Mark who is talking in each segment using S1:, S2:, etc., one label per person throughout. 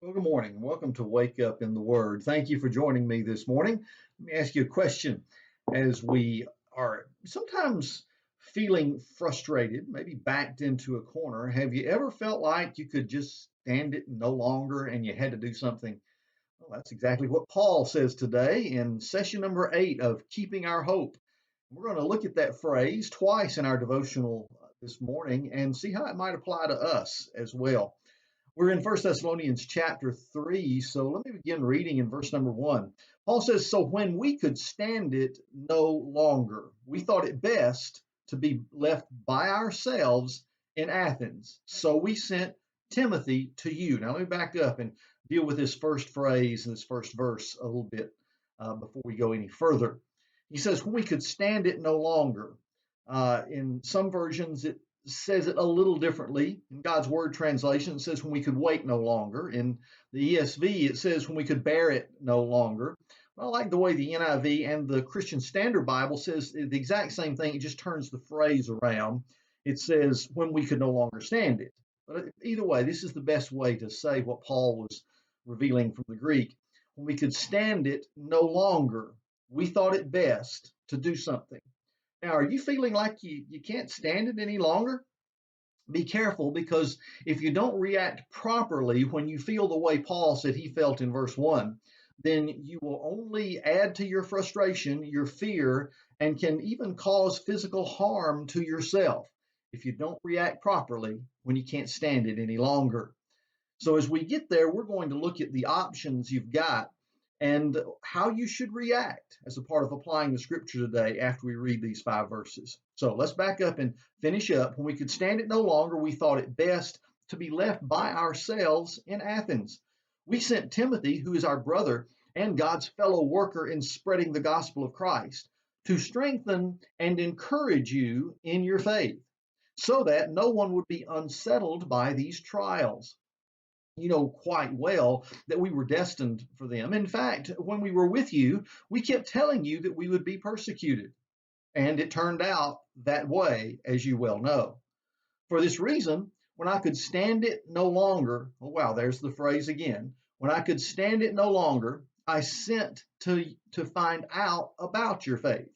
S1: Well, good morning. Welcome to Wake Up in the Word. Thank you for joining me this morning. Let me ask you a question. As we are sometimes feeling frustrated, maybe backed into a corner, have you ever felt like you could just stand it no longer and you had to do something? Well, that's exactly what Paul says today in session number 8 of Keeping Our Hope. We're going to look at that phrase twice in our devotional this morning and see how it might apply to us as well. We're in First Thessalonians chapter 3, so let me begin reading in verse number 1. Paul says, "So when we could stand it no longer, we thought it best to be left by ourselves in Athens. So we sent Timothy to you." Now let me back up and deal with this first phrase and this first verse a little bit before we go any further. He says, "When we could stand it no longer." In some versions, it says it a little differently. In God's Word translation, it says when we could wait no longer. In the ESV, it says when we could bear it no longer. I like the way the NIV and the Christian Standard Bible says the exact same thing. It just turns the phrase around. It says when we could no longer stand it. But either way, this is the best way to say what Paul was revealing from the Greek. When we could stand it no longer, we thought it best to do something. Now, are you feeling like you can't stand it any longer? Be careful, because if you don't react properly when you feel the way Paul said he felt in verse 1, then you will only add to your frustration, your fear, and can even cause physical harm to yourself if you don't react properly when you can't stand it any longer. So as we get there, we're going to look at the options you've got and how you should react as a part of applying the scripture today after we read these 5 verses. So let's back up and finish up. When we could stand it no longer, we thought it best to be left by ourselves in Athens. We sent Timothy, who is our brother and God's fellow worker in spreading the gospel of Christ, to strengthen and encourage you in your faith, so that no one would be unsettled by these trials. You know quite well that we were destined for them. In fact, when we were with you, we kept telling you that we would be persecuted, and it turned out that way, as you well know. For this reason, when I could stand it no longer, oh wow, there's the phrase again. When I could stand it no longer, I sent to find out about your faith.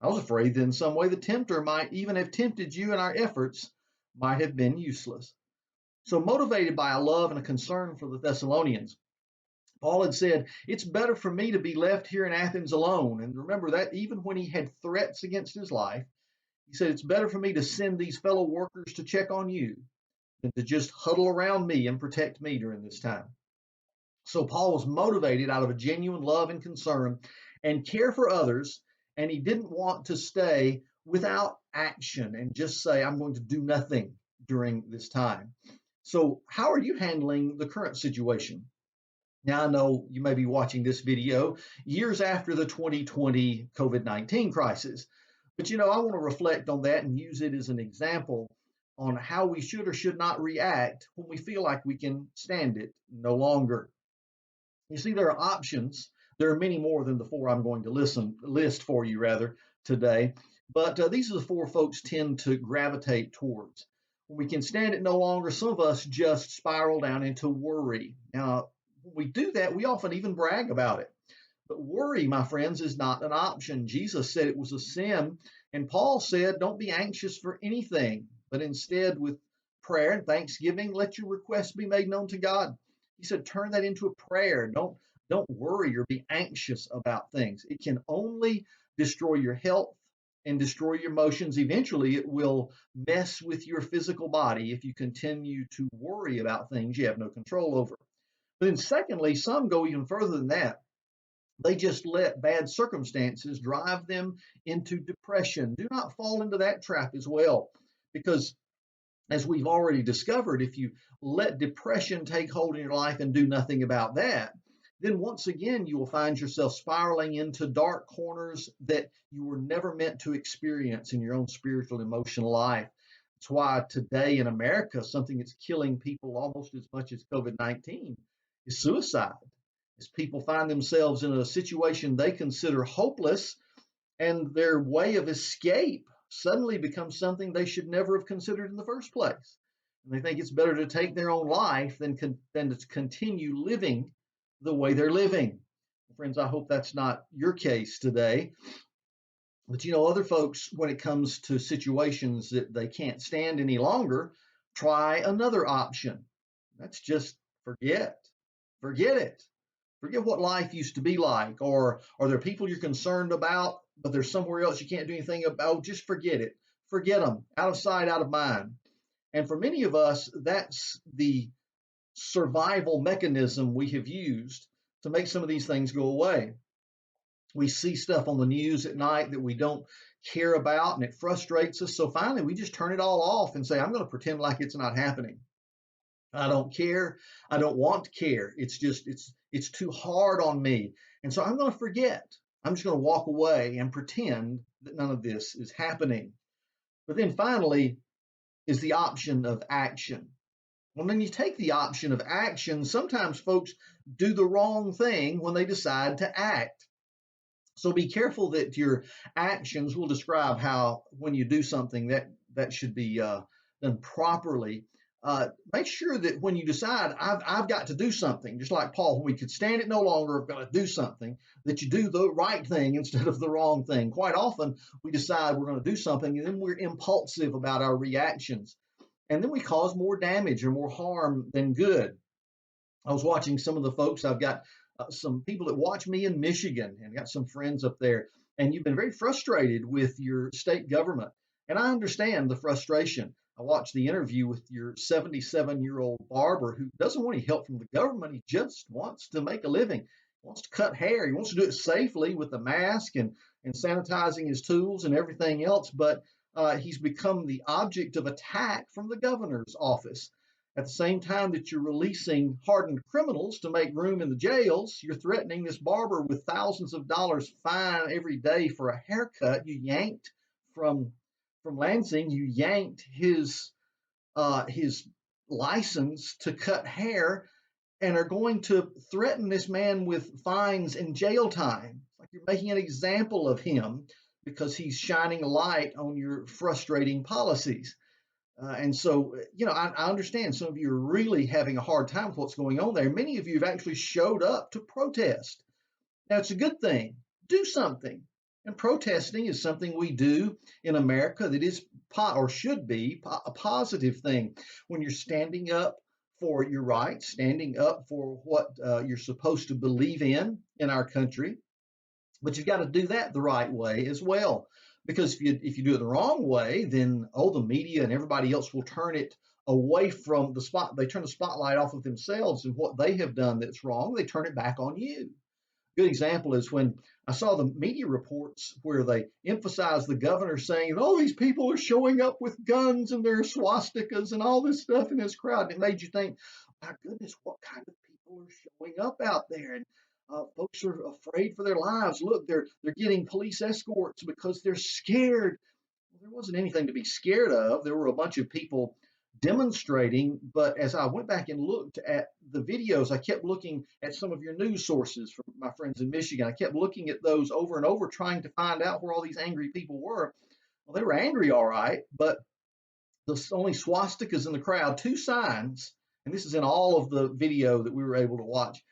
S1: I was afraid that in some way the tempter might even have tempted you, and our efforts might have been useless. So, motivated by a love and a concern for the Thessalonians, Paul had said, "It's better for me to be left here in Athens alone." And remember that even when he had threats against his life, he said, "It's better for me to send these fellow workers to check on you than to just huddle around me and protect me during this time." So, Paul was motivated out of a genuine love and concern and care for others, and he didn't want to stay without action and just say, "I'm going to do nothing during this time." So, how are you handling the current situation? Now, I know you may be watching this video years after the 2020 COVID 19 crisis, but I want to reflect on that and use it as an example on how we should or should not react when we feel like we can stand it no longer. You see, there are options. There are many more than the four I'm going to list for you rather today, but these are the four folks tend to gravitate towards. When we can stand it no longer, some of us just spiral down into worry. Now, when we do that, we often even brag about it. But worry, my friends, is not an option. Jesus said it was a sin, and Paul said, "Don't be anxious for anything, but instead, with prayer and thanksgiving, let your requests be made known to God." He said, turn that into a prayer. Don't worry or be anxious about things. It can only destroy your health and destroy your emotions. Eventually, it will mess with your physical body if you continue to worry about things you have no control over. But then, secondly, some go even further than that. They just let bad circumstances drive them into depression. Do not fall into that trap as well, because as we've already discovered, if you let depression take hold in your life and do nothing about that, then once again, you will find yourself spiraling into dark corners that you were never meant to experience in your own spiritual and emotional life. That's why today in America, something that's killing people almost as much as COVID 19 is suicide, as people find themselves in a situation they consider hopeless, and their way of escape suddenly becomes something they should never have considered in the first place. And they think it's better to take their own life than to continue living the way they're living. Friends, I hope that's not your case today. But other folks, when it comes to situations that they can't stand any longer, try another option. That's just forget. Forget it. Forget what life used to be like. Or are there people you're concerned about, but there's somewhere else you can't do anything about? Just forget it. Forget them. Out of sight, out of mind. And for many of us, that's the survival mechanism we have used to make some of these things go away. We see stuff on the news at night that we don't care about and it frustrates us. So finally, we just turn it all off and say, I'm going to pretend like it's not happening. I don't care. I don't want to care. It's too hard on me. And so I'm going to forget. I'm just going to walk away and pretend that none of this is happening. But then finally is the option of action. Well, when you take the option of action, sometimes folks do the wrong thing when they decide to act. So be careful that your actions will describe how, when you do something, that should be done properly. Make sure that when you decide, I've got to do something, just like Paul, when we could stand it no longer, I've got to do something, that you do the right thing instead of the wrong thing. Quite often, we decide we're going to do something, and then we're impulsive about our reactions. And then we cause more damage or more harm than good. I was watching some of the folks. I've got some people that watch me in Michigan and got some friends up there. And you've been very frustrated with your state government. And I understand the frustration. I watched the interview with your 77-year-old barber who doesn't want any help from the government. He just wants to make a living. He wants to cut hair. He wants to do it safely with a mask and sanitizing his tools and everything else. But he's become the object of attack from the governor's office. At the same time that you're releasing hardened criminals to make room in the jails, you're threatening this barber with thousands of dollars fine every day for a haircut you yanked from Lansing. You yanked his license to cut hair and are going to threaten this man with fines and jail time. It's like you're making an example of him because he's shining a light on your frustrating policies. And so, I understand some of you are really having a hard time with what's going on there. Many of you have actually showed up to protest. Now, it's a good thing. Do something. And protesting is something we do in America that is, or should be, a positive thing. When you're standing up for your rights, standing up for what you're supposed to believe in our country. But you've got to do that the right way as well. Because if you do it the wrong way, then the media and everybody else will turn it away from the spot. They turn the spotlight off of themselves and what they have done that's wrong. They turn it back on you. Good example is when I saw the media reports where they emphasized the governor saying, "Oh, these people are showing up with guns and their swastikas and all this stuff in this crowd." And it made you think, my goodness, what kind of people are showing up out there? And folks are afraid for their lives. Look, they're getting police escorts because they're scared. Well, there wasn't anything to be scared of. There were a bunch of people demonstrating, but as I went back and looked at the videos, I kept looking at some of your news sources from my friends in Michigan. I kept looking at those over and over, trying to find out where all these angry people were. Well, they were angry, all right, but the only swastikas in the crowd, two signs, and this is in all of the video that we were able to watch.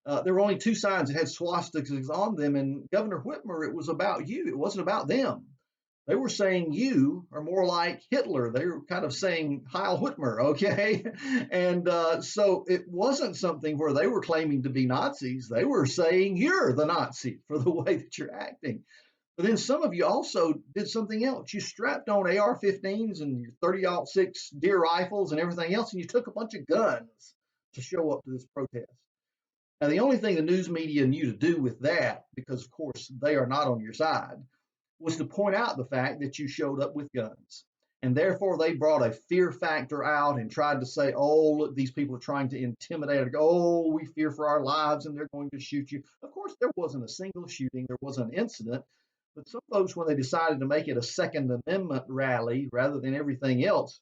S1: There were only two signs that had swastikas on them, and Governor Whitmer, it was about you. It wasn't about them. They were saying you are more like Hitler. They were kind of saying Heil Whitmer, okay? And so it wasn't something where they were claiming to be Nazis. They were saying you're the Nazi for the way that you're acting. But then some of you also did something else. You strapped on AR-15s and your 30-06 deer rifles and everything else, and you took a bunch of guns to show up to this protest. Now, the only thing the news media knew to do with that, because of course they are not on your side, was to point out the fact that you showed up with guns. And therefore, they brought a fear factor out and tried to say, oh, look, these people are trying to intimidate. Oh, we fear for our lives and they're going to shoot you. Of course, there wasn't a single shooting. There was an incident. But some folks, when they decided to make it a Second Amendment rally rather than everything else,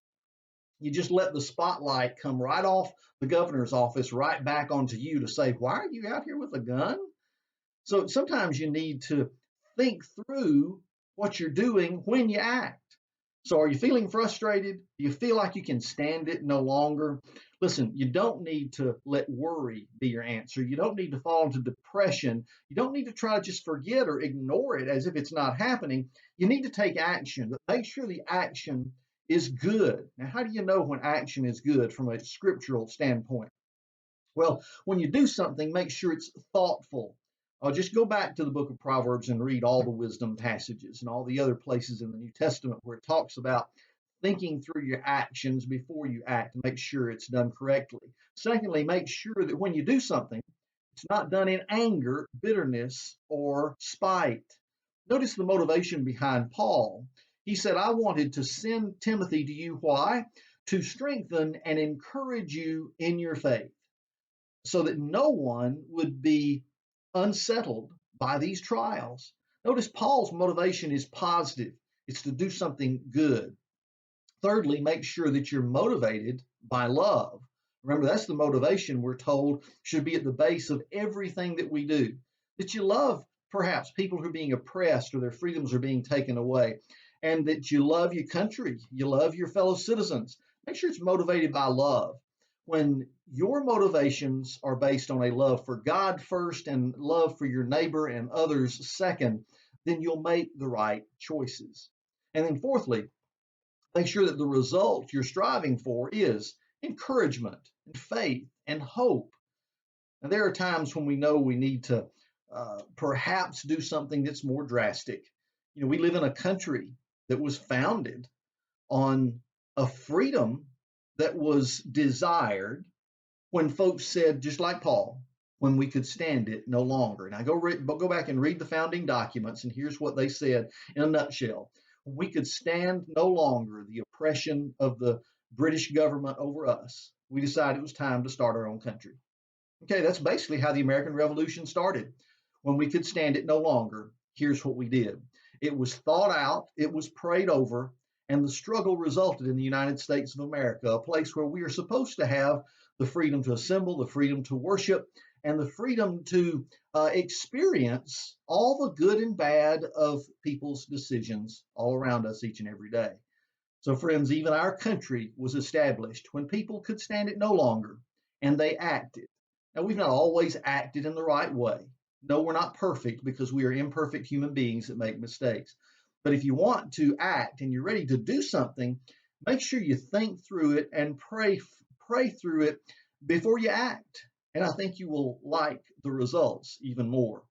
S1: you just let the spotlight come right off the governor's office right back onto you to say, why are you out here with a gun? So sometimes you need to think through what you're doing when you act. So are you feeling frustrated? Do you feel like you can stand it no longer? Listen, you don't need to let worry be your answer. You don't need to fall into depression. You don't need to try to just forget or ignore it as if it's not happening. You need to take action, but make sure the action is good. Now, how do you know when action is good from a scriptural standpoint? Well, when you do something, make sure it's thoughtful. Just go back to the book of Proverbs and read all the wisdom passages and all the other places in the New Testament where it talks about thinking through your actions before you act and make sure it's done correctly. Secondly, make sure that when you do something, it's not done in anger, bitterness, or spite. Notice the motivation behind Paul. He said, I wanted to send Timothy to you. Why? To strengthen and encourage you in your faith so that no one would be unsettled by these trials. Notice Paul's motivation is positive, it's to do something good. Thirdly, make sure that you're motivated by love. Remember, that's the motivation we're told should be at the base of everything that we do. That you love perhaps people who are being oppressed or their freedoms are being taken away, and that you love your country, you love your fellow citizens. Make sure it's motivated by love. When your motivations are based on a love for God first and love for your neighbor and others second, then you'll make the right choices. And then fourthly, make sure that the result you're striving for is encouragement and faith and hope. And there are times when we know we need to perhaps do something that's more drastic. You know, we live in a country that was founded on a freedom that was desired when folks said, just like Paul, when we could stand it no longer. And I go back and read the founding documents, and here's what they said in a nutshell. We could stand no longer the oppression of the British government over us. We decided it was time to start our own country. Okay, that's basically how the American Revolution started. When we could stand it no longer, here's what we did. It was thought out, it was prayed over, and the struggle resulted in the United States of America, a place where we are supposed to have the freedom to assemble, the freedom to worship, and the freedom to experience all the good and bad of people's decisions all around us each and every day. So, friends, even our country was established when people could stand it no longer, and they acted. Now, we've not always acted in the right way. No, we're not perfect because we are imperfect human beings that make mistakes. But if you want to act and you're ready to do something, make sure you think through it and pray through it before you act. And I think you will like the results even more.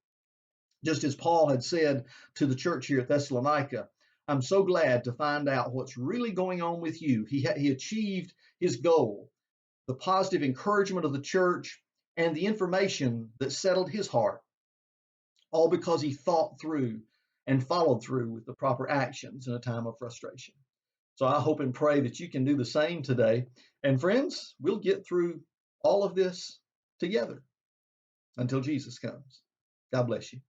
S1: Just as Paul had said to the church here at Thessalonica, I'm so glad to find out what's really going on with you. He achieved his goal, the positive encouragement of the church, and the information that settled his heart, all because he thought through and followed through with the proper actions in a time of frustration. So I hope and pray that you can do the same today. And friends, we'll get through all of this together until Jesus comes. God bless you.